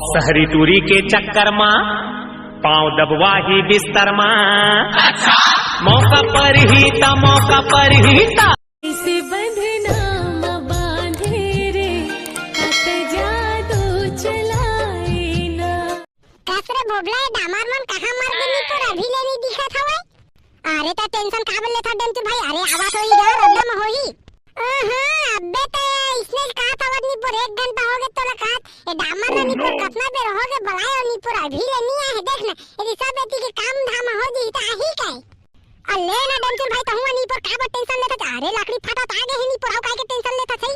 सहरी टूरी के चक्कर माँ पाँव दबवाही बिस्तर माँ मौका पर ही था मौका पर ही था इसे बंधना बांधे रे हाथ जादू चलाए ना कसरे भोगला डामार मन कहां मर गई पर अभी ले नहीं दिखा था भाई। अरे ता टेंशन का बोले था डेम भाई। अरे आवाज होई गा रद्दम होई। अबे ते इसने कहा था वदनी पर 1 घंटा हो गया तोला कहा ये डामर नी पर कितना देर हो गए बुलायो नी पर अभी ले नहीं आए देखना यदि सब बेटी के काम धाम हो जी त आही काय अल्ले ना डेम भाई कहूं नी पर का टेंशन लेता। अरे लकड़ी फाटा आ गए नी पर काय के टेंशन लेता सही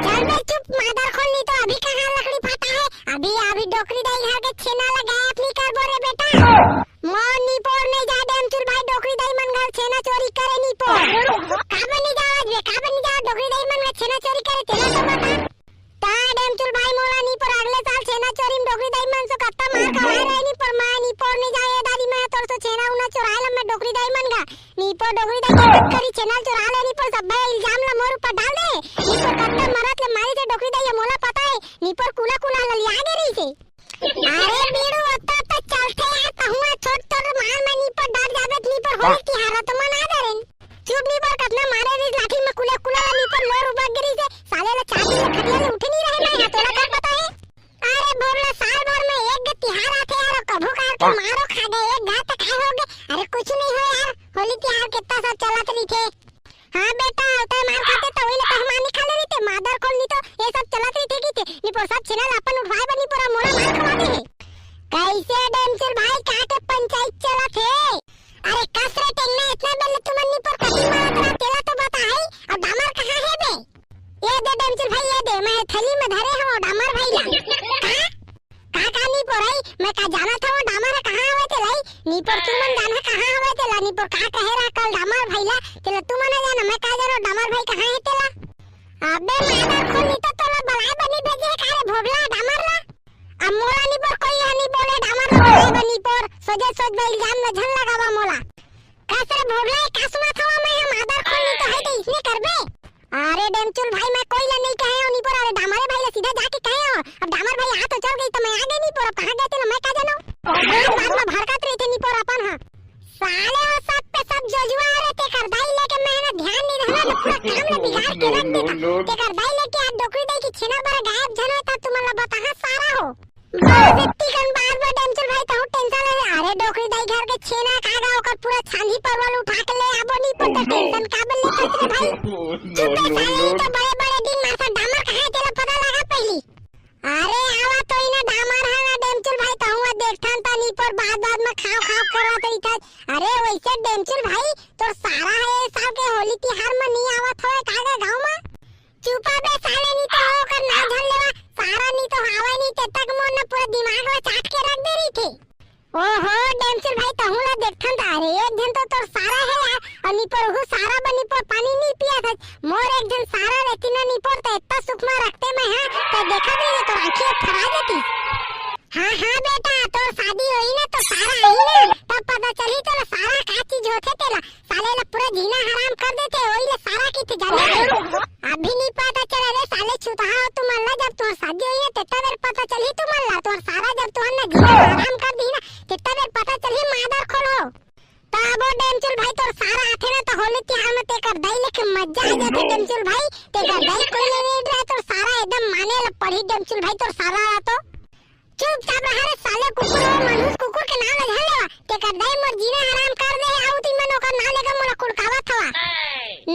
चल बे चुप मादर खोल नी तो अभी कहां लकड़ी फाटा है। अभी डोकरी दाई घर के छेना लगा अपनी कर बोरे बेटा मोन नी पर नहीं जा डेम भाई डोकरी दाई मन घर छेना चोरी करे नी पर काबन नहीं जा वे काबन नहीं जा डोकरी दाई मन छेना चोरी करे तेरा तो बता ता डेम भाई मोला नी पर अगले साल छेना चोरी में डोकरी दाई मन से कत्ता मार खवाए रहे नी पर मां नी पर नहीं जाए दादी मैं तोर तो छेना उना चोराए मैं डोकरी दाई मन गा नी पर डोकरी दाई के करी छेना चोरा ले नी पर सब इल्जाम ला मोर ऊपर डाल दे नी पर कत्ता मरत ले मारी से डोकरी दाई मोला पता है नी पर कुला ल लिया गे रही से। अरे बीड़ू अत्ता त चलते है कहूं छोट तोर मार में नी पर डर जावे नी पर होली की हालत मन आ दे चुप नी पर कतना मारे रे लाठी में कुला नी पर लोर उबा गिरी से साले ला चाबी ले खटिया ले उठे नहीं रहे मैं तोला का पता है। अरे बोलना साल भर में एक तिहार आते यार कभू कार के मारो खा गए एक घात खाए हो गए। अरे कुछ नहीं हो यार होली तिहार कितना सब चलत रही थे। हां बेटा तो मार खाते तो वही मेहमान निकाले रही थे मादर कौन नहीं तो ये सब चलत रही थे कि नी पर सब चैनल अपन उठवाए बनी पूरा मोरा मार खवा दे कैसे डेमचल भाई का के पंचायत चलत है। अरे कसरे टेंगना इतना बेले तुमन नी पर कटी मारत रहा तेला तो बता है अब डामर कहां है बे ये दे डेमचल भाई ये दे मैं थैली में धरे हूं डामर भाई ला का नी पर आई मैं का जाना था वो डामर कहां आवे ते लाई नी पर तुमन जाना कहां आवे ते ला नी पर का कहे रहा कल डामर भाई ला तेला तुमन जाना मैं का जानो डामर भाई कहां है तेला अबे मादर खोल नी तो तोला बलाई बनी भेजे का रे भोगला डामर ला अब मोला नी पर कोई नहीं बोले डामर बलाई बनी पर सोजे सोच में इल्जाम न झन लगावा मोला कसरे भोगला का सुना था मैं मादर खोल नी तो है तो इसने करबे। अरे डेमचुल भाई मैं कोई ला नहीं कहे हो नी पर अरे डामर भाई ला सीधा जाके कहे हो अब डामर भाई आ तो चल गई तो मैं आ गई नी पर कहां गए थे मैं का जानो बाद में भड़कत रही थे नी पर अपन हां साले वो सब पे सब जोजुआ रहे थे कर दाई लेके मैंने ध्यान नहीं रहना तो पूरा काम ने बिगाड़ के रख देता ते कर दाई लेके आज डोकरी दाई की छेना बार गायब जनो था तुम्हारा बता सारा हो इतनी कन बार डेमचुल भाई तो टेंशन है। अरे डोकरी दाई घर के छेना कागा ओकर पूरा छांदी परवल उठा के ले आबो नी पर टेंशन का बल ले कसरे भाई चुप साले तो बड़े दिन माथा डामर कहां है तेरा पता लगा पहली। अरे आवा तो इना डामर है ना डेमचुल भाई तो हुआ देखथन ता नी पर बाद में खाओ करत रही था। अरे वैसे डेमचुल भाई तो सारा है साल के होली तिहार में नहीं आवत होए कागा गांव में चुपा बे साले नी तो होकर ना झन लेवा सारा नी तो आवे नी ते तक मोन पूरा दिमाग में चाट के रख दे रही थी। ओहो डेमचुल भाई तो हुला देखथन ता अरे एक दिन तो सारा है यार अनि पर हु सारा बनी पर पानी नहीं पिया था मोर एक दिन सारा रहती ना नी पर तो इतना सुख में रखते मैं हां तो देखा भी तो आंखें फरा देती। हां बेटा तो शादी हुई ना तो सारा आई ना तब पता चली तो सारा का चीज होते तेला साले ला पूरा जीना हराम कर देते वही ले सारा की थी जाने अभी नहीं पता चला रे साले छुता हो तुम अल्लाह जब तुम्हारी शादी हुई है तब देर पता चली तुम अल्लाह तो सारा जब तुमने जीना हराम कर दी ना तब देर पता चली मादर खोलो तब वो डेमचुल भाई तो सारा आथे ना तो होली तिहार में ते कर दाई लेके मजा आ जाती डेमचुल भाई ते कर दाई कोई नहीं रहा तो सारा एकदम माने ला पड़ी डेमचुल भाई तो सारा तो चुपचाप रहा रे साले कुकुर और मनुष्य कुकुर के नाम ले लेवा ते कर दाई मोर जीना हराम कर दे आउती मनो का नाम लेके मोला कुड़कावा थवा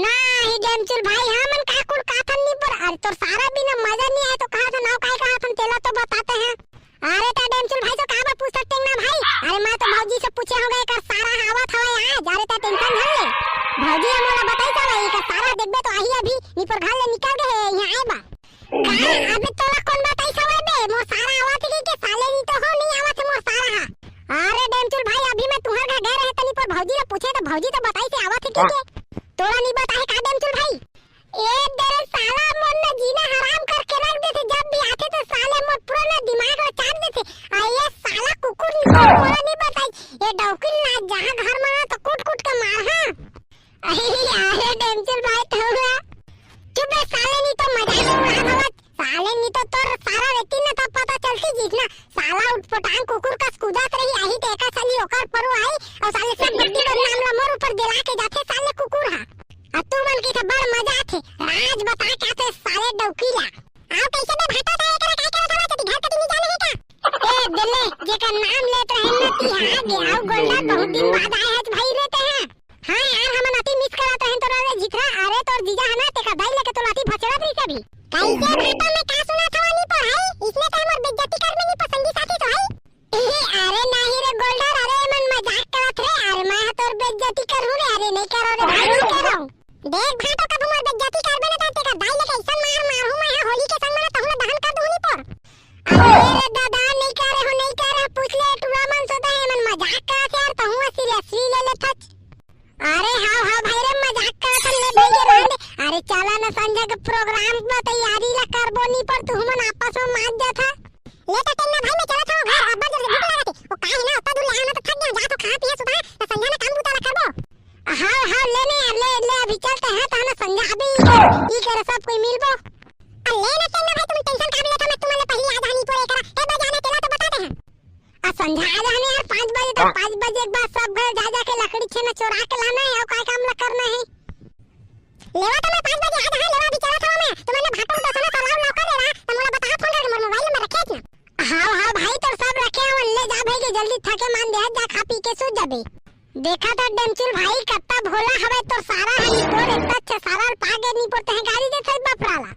ना ही डेमचुल भाई हां मन का कुड़काथन नहीं पर अरे तो सारा बिना मजा नहीं है तो कहा था नाव काय कहा थन तेला तो बताते हैं। अरे ता डेमचुल भाई तो काबा पूछ सकते ना भाई अरे मैं तो भौजी से पूछे हो गए का सारा हवा थवा आज अरे ता टेंशन धर ले भौजी मोला बताई सा भाई का सारा देखबे तो आही अभी नी पर घर ले निकल गए यहां आए बा का अबे तोला कौन बताई सा बे मोर सारा आवा थी के साले नी तो हो नहीं आवा थे मोर सारा हां। अरे डेमचुल भाई अभी मैं तुम्हारे घर गए रहे तनी पर भौजी ने पूछे तो भौजी तो बताई से आवा थी के तोला नहीं बताए का डेमचुल भाई एक दर साला मोर ने जीना हराम करके रख देते जब भी आते तो साले मोर पूरा ना दिमाग में चाट देते आ ये साला कुकुर मोला नहीं बताई ये डौकिल ना जहां घर में ना तो कूट के मार हां। अरे डेमचुल भाई तो हुआ चुप साले नहीं तो मजा में उड़ा साले नहीं तो तोर सारा व्यक्ति ना तो पता चलती जितना ना साला उठपटांग कुकुर का कूदत रही आही ते एका साली ओकर परो आई और साले सब बत्ती का नाम ला मोर ऊपर दिला के जाथे साले कुकुर हा अब तू मन के बड़ मजा थे राज बता क्या थे साले डौकीला आओ कैसे में भाटा था एकरा काय करत हवा तो घर कभी नहीं जाने है का ए दिले जेका नाम लेत रहे न ती हां गे आओ गोल्डा बहुत दिन बाद आए हैं भाई रहते हैं हां यार हम अति मिस करत हैं तोरा रे जिथरा अरे तोर जीजा है ना तेका दाई लेके तो लाती भचड़ा दी कभी कैसे भाटा में का सुना था नहीं पढ़ाई इसने तो हमर बेइज्जती कर में नहीं पसंदी साथी तो है अरे नहीं रे गोल्डर अरे मन मजाक करत रे अरे मैं तोर बेइज्जती करूं रे अरे नहीं करो रे भाई नहीं करो देख भाटो कब मोर बेइज्जती करबे ना तेका दाई लेके ऐसा मारू मैं होली के संग में तहुला दहन कर दूनी पर अरे दादा नहीं करे पूछ ले टूरा मन सोता है मन मजाक करत यार तहु सीरियसली ले ले थच अरे हां भाई रे मजाक करत ले भाई के रहने अरे चला ना संजय के प्रोग्राम में तैयारी ला करबो नहीं पर तू मन आपस में मार जा था ले तो टेन्ना भाई मैं चला था घर अब्बा जल्दी भूख लगा थी वो काहे ना उतना दूर ले आना तो थक गया जा तो खा पिया सुबह तो संजय ने काम बुता ला करबो हां लेने ले अभी चलते हैं तो ना संजय अभी ई करे सब कोई मिलबो ले ना टेन्ना भाई तुम टेंशन काबले था मैं तुम्हारे पहले आ जानी पड़े करा ए बजाने तेला तो बता दे आ संजय आ जाने यार 5 बजे तो 5 बजे के बाद सब घर जा के लकड़ी छेना चोरा के लाना है और काय काम ला करना है लेवा तो मैं 5 बजे आ जा लेवा भी चला था मैं तुम्हारे भाटो तो सुना सलाह ना कर रहा तो मोला बता फोन कर मोर मोबाइल में रखे ना हां भाई तो सब रखे हैं ले जा भाई के जल्दी थके मान दे जा खा पी के सो जाबे देखा था डेमचुल भाई कत्ता भोला हवे तो सारा हनी पर इतना अच्छा सारा पागे नहीं पड़ते हैं गाड़ी दे सब बापराला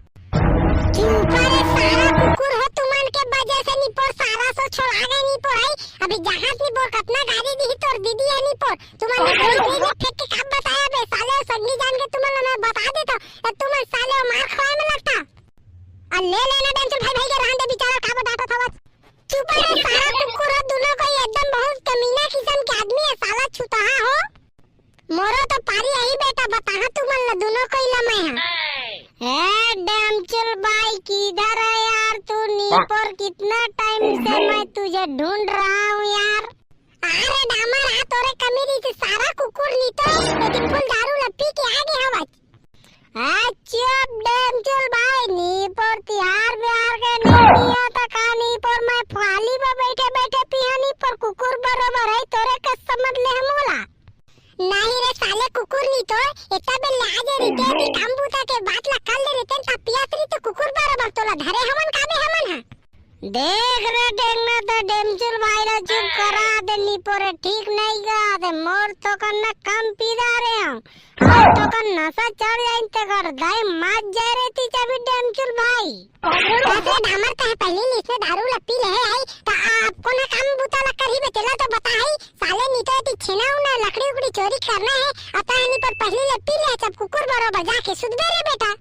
ऊपर सारा कुकुर हो तुमन के वजह से नहीं पर सारा सो छोड़ा गए नहीं पर आई अभी जहाज नहीं पर कितना गाड़ी दी तोर दीदी है नहीं पर तुमन ने कोई फेंक के कब बताया बे साले संगी जान के तुमन ने बता देता तो तुम साले मार खाए में लगता ले लेना डेमचुल भाई के रहने बेचारा का बताता था चुप रहे सारा कुकुर हो दोनों को एकदम बहुत कमीना किस्म के आदमी है साला छुतहा हो मोरो तो पारी यही बेटा बता तुमन ला दोनों को लमे है डेमचुल भाई किधर है यार तू नीपर कितना टाइम से मैं तुझे ढूंढ रहा हूँ यार अरे डामर आ तोरे कमीरी से सारा कुकुर नीतो लेकिन फुल दारू लपी के आगे हवा अच्छा डेमचुल भाई नीपर तिहार बिहार के नहीं आता कहानी पर मैं फाली में बैठे बैठे पिहानी पर कुकुर बराबर है तोरे का समझ ले हमोला नहीं रे साले कुकुर नहीं तो इतना बे लाज रीते भी कांबूता के बात ला कर ले रहते ता पियासरी तो कुकुर बराबर तोला धरे हमन काबे हमन है देख रे देखना तो डेमचुल भाई ला चुप करा दे नी पोरे ठीक नहीं गा दे मोर तो करना कम पीदा रे हम तो कर नशा चढ़ जाए ते कर दाई मार जाए रहती चाबी डेमचुल भाई कैसे डामर का है पहले इसने दारू ला पी ले आई तो आपको ना काम बुता ला कर ही बेचला तो बताई साले नी तो ती छेना उना लकड़ी उकड़ी चोरी करना है आता नहीं पर पहले ले पी ले सब कुकुर बराबर जाके सुध रे बेटा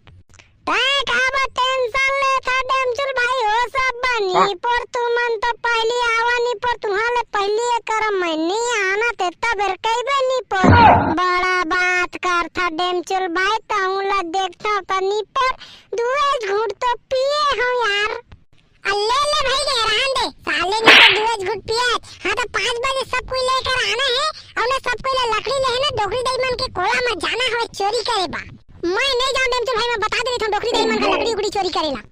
तय अब टेंशन ले था डेमचुल भाई हो सब बनी पर तुमन तो पहली आवानी पर तुम्हारे पहली कर मैं नहीं आना ते तब कईबे नहीं पर बड़ा बात कर था डेमचुल भाई ताऊला देखता तनी पर दुएज घूट तो पिए हो यार अल्ले ले भाई ले रहन दे साले ने तो दुएज घूट पिए हां तो 5 बजे सब कोई लेकर आना है और ने सब कोई लकड़ी ले है ना डोकरी दाई मन के कोला में जाना है चोरी करे बा मैं नहीं जाऊं डेमचुल भाई मैं बता दे रही हूं डोकरी दाई मन का लकड़ी उकड़ी चोरी करेला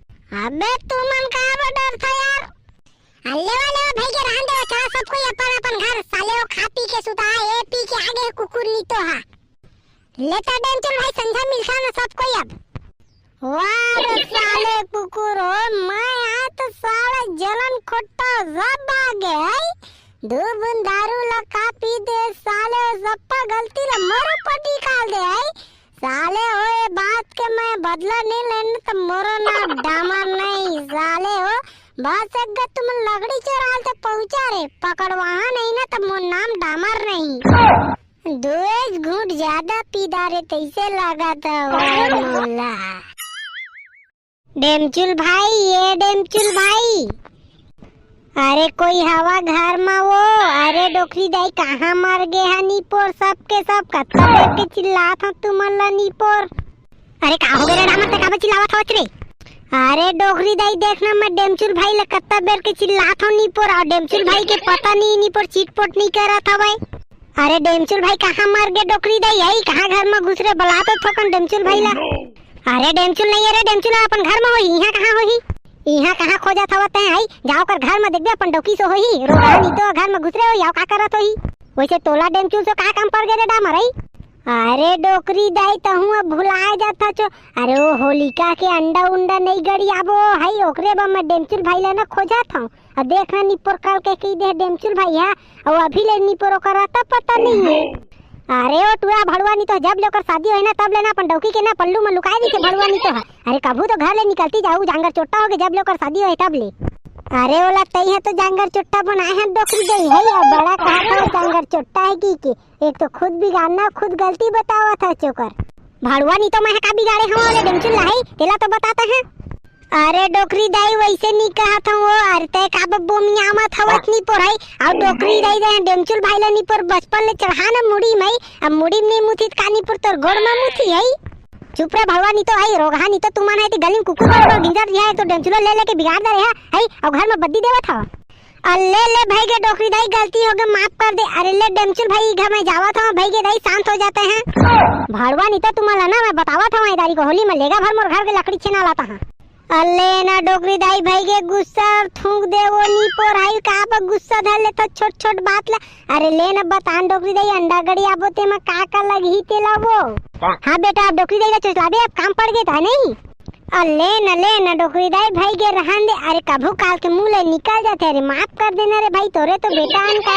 अबे तू मन का डर था यार अल्ले वाले भाई के रहन दे चला सब कोई अपन घर साले वो खा पी के सुता है ए पी के आगे कुकुर नहीं तो हां लेता डेमचुल भाई संझा मिलता ना सब कोई अब वाह रे साले कुकुर हो मैं आ तो साला जलन खोटा जब आ गए दो बूंद दारू लगा पी दे साले सप्पा गलती ला मोरो पर निकाल दे आई साले ओए बात के मैं बदला नहीं लेने तो मोरो ना डामर नहीं साले हो बस अगर तुम लकड़ी चोराल तो पहुंचा रे पकड़वा नहीं ना तो मोर नाम डामर नहीं दो घूट ज्यादा पीदा रे तैसे लगा था मोला डेमचुल भाई ये डेमचुल भाई अरे कोई हवा घर में वो अरे डोकरी दाई कहाँ मर गए है नीपोर सबके सब कत्ता देख के चिल्लात हो तुमन ला नीपोर अरे का हो गया डामर से का चिल्लावत होत रे अरे डोकरी दाई देखना मैं डेमचुल भाई ला कत्ता बेर के चिल्लात हो नीपोर और डेमचुल भाई के पता नहीं नीपोर चीटपोट नहीं कर रहा था भाई अरे डेमचुल भाई कहाँ मर गए डोकरी दाई यही कहाँ घर में घुस रहे बुलाते ठोकन डेमचुल भाई ला अरे डेमचुल नहीं अरे डेमचुल अपन घर में हो यहाँ कहाँ हो ही यहाँ कहाँ खोजत हवत है आई जाओ कर घर में देखबे अपन डौकी सो होही रोगानी तो घर में घुसरे हो याव का करत होही वैसे तोला डेमचुल से का काम पड़ गए रे डामर आई अरे डोकरी दाई तहु अब भुलाए जाता छो अरे वो होलिका के अंडा उंडा नहीं गड़ी आबो हाई ओकरे बा मैं डेमचुल भाई ला ना खोजत हूं और देखना निपुर कल के की दे डेमचुल भाई है और अभी ले निपुर ओकर आता पता नहीं है अरे ओ टूरा भड़वा नहीं तो जब लेकर शादी होई ना तब लेना अपन डौकी के ना पल्लू में लुकाए दी के भड़वा नहीं तो अरे कभू तो घर ले निकलती जाऊ जांगर चोट्टा हो के जब लेकर शादी होई तब ले अरे ओला तई है तो जांगर चोट्टा बनाए हैं डोकरी दई है या बड़ा कहा था जांगर चोट्टा है की एक तो खुद बिगाड़ना खुद गलती बतावा था चोकर भड़वा नहीं तो मैं का बिगाड़े हम वाले डेमचुल लाई तेला तो बताता है अरे डोकरी दाई वैसे नहीं कहा था वो अरे ते का बब्बो मियां मत हवत नहीं पढ़ाई और डोकरी दाई दे डेमचुल भाई ला नहीं पर बचपन ले चढ़ा ना मुड़ी में अब मुड़ी में मुथी कानी पर तोर गोड़ में मुथी है चुप रे भड़वा नहीं तो आई रोगा नहीं तो तुम है ती गली में कुकुर पर गिंजर दिया है तो डेमचुल ले लेके बिगाड़ दे रहा है और घर में बद्दी देवा था अल्ले ले भाई के डोकरी दाई गलती हो गई माफ कर दे अरे ले डेमचुल भाई घर में जावा था भाई के दाई शांत हो जाते हैं भड़वा नहीं तो तुम्हारा ना मैं बतावा था मैं दारी को होली में लेगा भर मोर घर के लकड़ी छीना लाता हां अल्ले ना डोकरी दाई भाई के गुस्सा थूक दे वो नी पर आई का पर गुस्सा धर ले तो छोट छोट बात ला अरे ले ना बतान डोकरी दाई अंडा गड़ी आबोते में का लगी तेला वो हां बेटा अब डोकरी दाई ला चला दे अब काम पड़ गया था नहीं अल्ले ना डोकरी दाई भाई के रहन दे अरे कभू काल के मुंह ले निकल जाते अरे माफ कर देना रे भाई तोरे तो बेटा अन का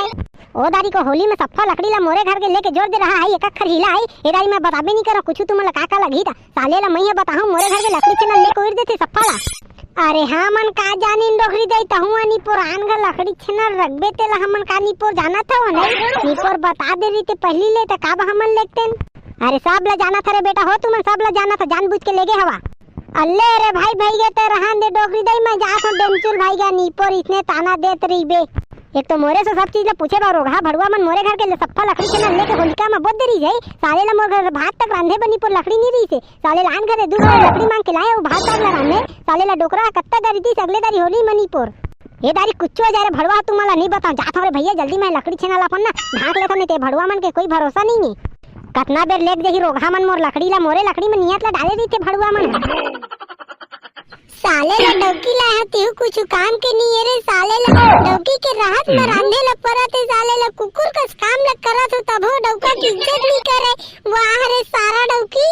ओ दारी को होली में सफ्फा लकड़ी ला मोरे घर के लेके जोड़ दे रहा है एक अखर हिला है ए दारी मैं बताबे नहीं करा कुछ तुम का लगी था साले ला मैं बताऊं मोरे घर के लकड़ी छना लेके उड़ देते सफ्फा ला अरे हां मन का जानी डोकरी दई तहुआ नी पुरान घर लकड़ी छना रखबे ते ला हमन का नी पुर जाना था नहीं नी पुर बता दे रही ते पहली ले त का हमन लेते अरे सब ला जाना था रे बेटा हो तुम सब ला जाना था जानबूझ के लेगे हवा अल्ले रे भाई के ते रहन दे डोकरी दई मैं जा तो डेमचुल भाई का नी पुर इतने ताना देत रही बे एक तो मोरे से सब चीज ला पूछे बारो हा भड़वा मन मोरे घर के ले सफ्फा लकड़ी के लेके होलिका में बोद देरी जाई साले ला मोर घर भात तक रांधे बनी पर लकड़ी नहीं रही से साले लान घरे दूध लकड़ी मांग के लाए वो भात तक रांधे साले ला डोकरा कत्ता दरी थी अगले दारी होली मणिपुर ये दारी कुछ हो जाए भड़वा तुम्हारा नहीं बताऊं जात हमारे भैया जल्दी मैं लकड़ी छेना ला पन्ना ढाक लेता नहीं ते भड़वा मन के कोई भरोसा नहीं है कतना बेर लेक देही रोगा मन मोर लकड़ी ला मोरे लकड़ी में नियत ला डाले दी थे भड़वा मन साले ला डौकी ला हती कुछ काम के नहीं रे साले ला डौकी के राहत में रांधे ला परत साले ला कुकुर का काम ला करत हो तब हो डौका की इज्जत नहीं करे वाह रे सारा डौकी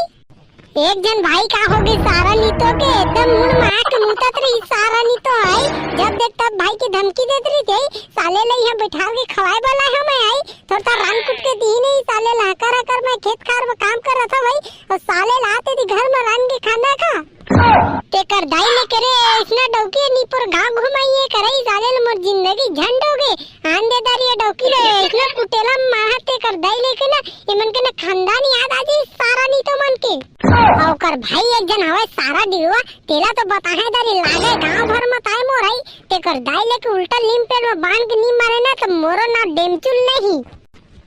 एक जन भाई का होगे सारा नीतो के एकदम मुंह मार के मुतत रही सारा नीतो आई जब देख तब भाई के धमकी देत रही थी साले ला यहां बैठा के खवाए वाला है मैं आई थोड़ा रान कुट के दी नहीं साले ला कर मैं खेत खार में काम कर रहा था भाई और साले लाते थी घर में रान के खाना खा ते कर दाई ने करे इसना डौकी नी पर गांव घुमाइए करे साले मोर जिंदगी झंड हो गए आंदेदारी ये डौकी ले इसना कुटेला माहते कर दाई लेके ना ये मन के ना खानदान याद आ जाए सारा नी तो मन के और कर भाई एक जन हवे सारा डिवा तेला तो बताहे दारी लागे गांव भर में ताई मोर आई ते कर दाई लेके उल्टा लीम पेड़ में बांध के नी मारे ना तो मोरो ना डेमचुल नहीं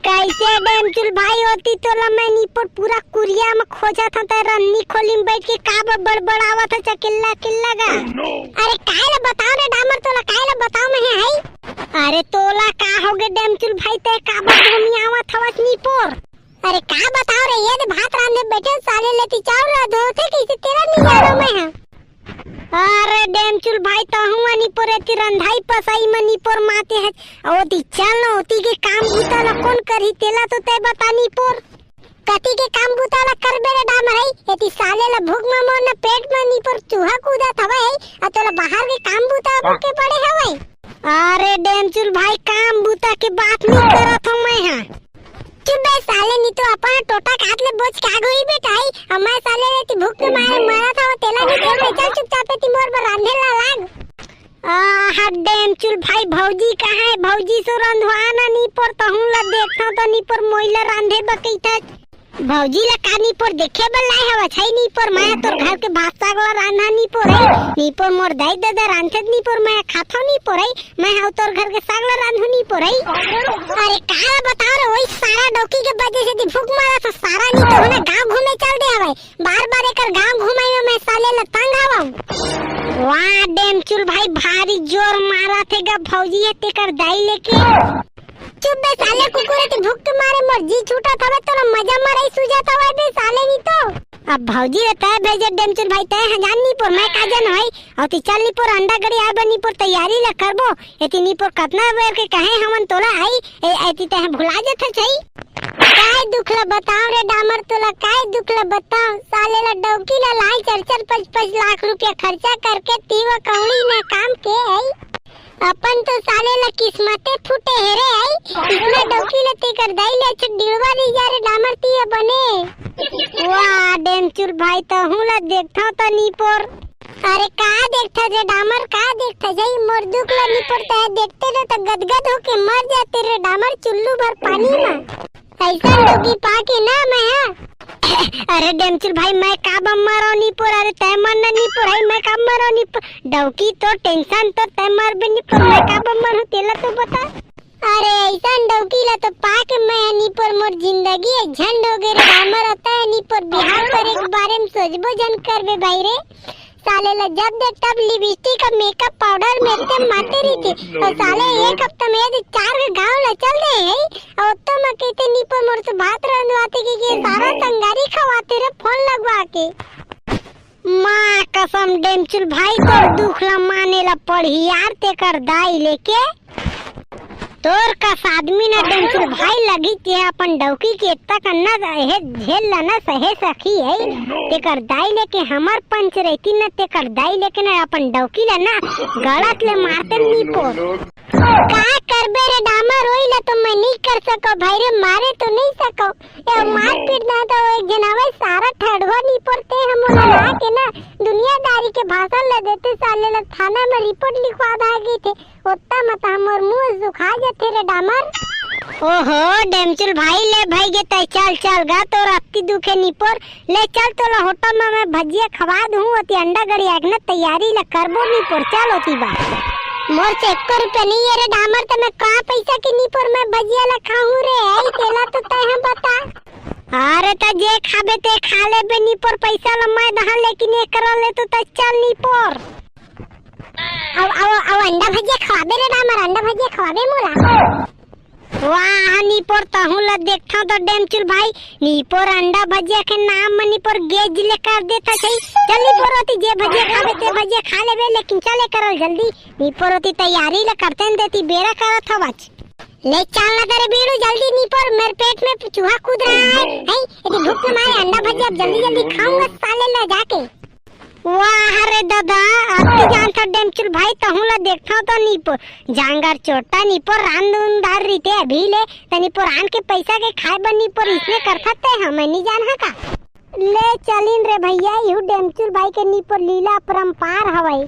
कैसे डेमचुल भाई होती तो लमनी पर पूरा कुरिया में खोजा था ते रन्नी खोली में बैठ के का बड़बड़ावा था चकिल्ला किल्ला गा अरे काहे बताओ रे डामर तोला काहे बताओ मैं है अरे तोला का होगे डेमचुल भाई ते का घूमियावा थवत नी पर अरे का बताओ रे ये भात रांधे बैठे साले लेती चावल धोते कैसे तेरा नहीं यारो मैं है अरे डेमचुल भाई तो हुआ नी पर ती रंधाई पसाई मनी पर माते है ओ ती चल न होती के काम बुता ला कौन करही तेला तो ते बतानी पर कती के काम बुता ला कर बेरे डाम है एती साले ला भूख में मोर न पेट में नी पर चूहा कूदा थवा है आ तोला बाहर के काम बुता के पड़े हवे अरे डेमचुल भाई काम बुता के बात नहीं करत हूं मैं हां चुप बे साले नी तो अपन टोटा काट ले बोझ का गई बेटाई हमारे साले रे ती भूख के मारे मरा था तेला नहीं दे चल चुपचाप ती मोर पर रांधे ला लाग डेमचुल भाई भौजी कहाँ है भौजी सो रंधवाना नी पर तहु ला देखता तो नी पर मोइला रांधे बकई था भौजी ला कानी पर देखे बल्लाई हवा छै नी पर मैं तोर घर के भात सागला रांधा नी पर है नी पर मोर दाई दादा रांधत नी पर मैं खाता नी पर है मैं हाउ तोर घर के सागला रांधू नी पर है अरे का बताओ रे ओई सारा डौकी के वजह से दी भूख मारा तो सारा नी तो ना गांव घूमे चल दे हवे बार-बार एकर गांव घुमाई में मैं साले ला तंग आवा वाह डेमचुल भाई भारी जोर मारा थे गा भौजी है तेकर दाई लेके चुप बे साले कुकुरे ते भूख के मारे मोर जी छूटा थवे तो मजा मारे सुजा थवे बे साले नी तो अब भौजी तय भेजे डेमचुल भाई तय हजान नीपुर मैं काजन होई और ती चल नीपुर अंडा गड़ी आबे नीपुर तैयारी ला करबो एती नीपुर कितना बेर के कहे हमन तोला आई एती तय भुला जथे छई काय दुख ला बताओ रे डामर तोला काय दुख ला बताओ साले ला डौकी ला लाई 4-5 लाख रुपया खर्चा करके तीवा कौड़ी ना काम के आई अपन तो साले ला किस्मते फूटे हेरे आई इतना डौकी ला ते कर दाई ले डिड़वा दी जा रे डामर तीया बने वाह डेमचुल भाई तो हूं ला देखता तो नीपोर अरे का देखता जे डामर का देखता जाई मोर दुख ला नीपोर ते देखते रे तो गदगद होके मर जाते रे डामर चुल्लू भर पानी में ऐसा लोगी पाके ना मैं अरे डेमचुल भाई मैं का मरो नीपुर अरे तय मरना नीपुर है मैं का मरो नीपुर डौकी तो टेंशन तो तय मर भी नीपुर मैं का मरो तेला तो बता अरे ऐसा डौकी ला तो पाके मैं नीपुर मोर जिंदगी झंड हो गए रे डामर आता है नीपुर बिहार पर एक बारे में सोचबो जन करबे भाई रे साले ला जब देख तब लिपस्टिक का मेकअप पाउडर मेरे मारते रही थी और साले एक हफ्ता में 4 गांव ला चल दे है और तो मैं कहते नीपुर मोर से बात रंधवाते कि सारा संगारी खवाते रे फोन लगवा के मां कसम डेमचुल भाई तो दुख ला माने ला पड़ी यार ते कर दाई लेके तोर का आदमी ना डेमचुल भाई लगी ते अपन डौकी के तक न है झेल ला ना सहे सखी है ते कर दाई लेके हमर पंच रहती न ते कर दाई लेके ना अपन डौकी ला ना गलत ले मारते नीपुर का करबे रे डामर रोई ला तो मैं नहीं कर सको भाई रे मारे तो नहीं सको ये मार पीट ना तो एक जनावे सारा ठड़वा नहीं पड़ते हम ला के ना दुनियादारी के भाषण ले देते साले ला थाना में रिपोर्ट लिखवा दागी थे ओत्ता मत हमर मुंह सुखा जाते रे डामर ओहो डेमचुल भाई ले भाई गे तय चल गा तो राती दुखे नीपुर ले चल तोला होटल में मैं भजिया खवा दूं अति अंडा गड़ी आगना तैयारी ला करबो नीपुर चल होती बात मोर से 1 रुपया नहीं है रे डामर तो मैं का पैसा के नीपुर में भजिया ला खाऊं रे आई तेला तो तय हम बता अरे त जे खाबे ते खा ले बे नीपुर पैसा ला मैं दहा लेकिन एक कर ले तो तय चल नीपुर अब अंडा भजिया खवाबे रे डामर अंडा भजिया खवाबे मोला वाह नीपुर तहु ला देखता तो डेमचुल भाई नीपुर अंडा भजिया के नाम में नीपुर गेज ले कर देता छई चल नीपुर होती जे भजिया खाबे ते भजिया खा लेबे लेकिन चले करल जल्दी नीपुर होती तैयारी ला करते देती बेरा करत हवच ले चल ना तेरे बीड़ू जल्दी नीपुर मेरे पेट में चूहा कूद रहा है इतनी भूख मारे अंडा भजिया जल्दी खाऊंगा साले ला जाके वाह रे दादा आपकी जान था डेमचुल भाई तहु ला देखता तो नीपुर जांगर चोटा नीपुर रांदुंदार रीते अभी ले तनीपुर आन के पैसा के खाए बन नीपुर इसने करता ते हमें नहीं जान का ले चलिन रे भैया यू डेमचुल भाई के नीपुर लीला परम्पार हवाई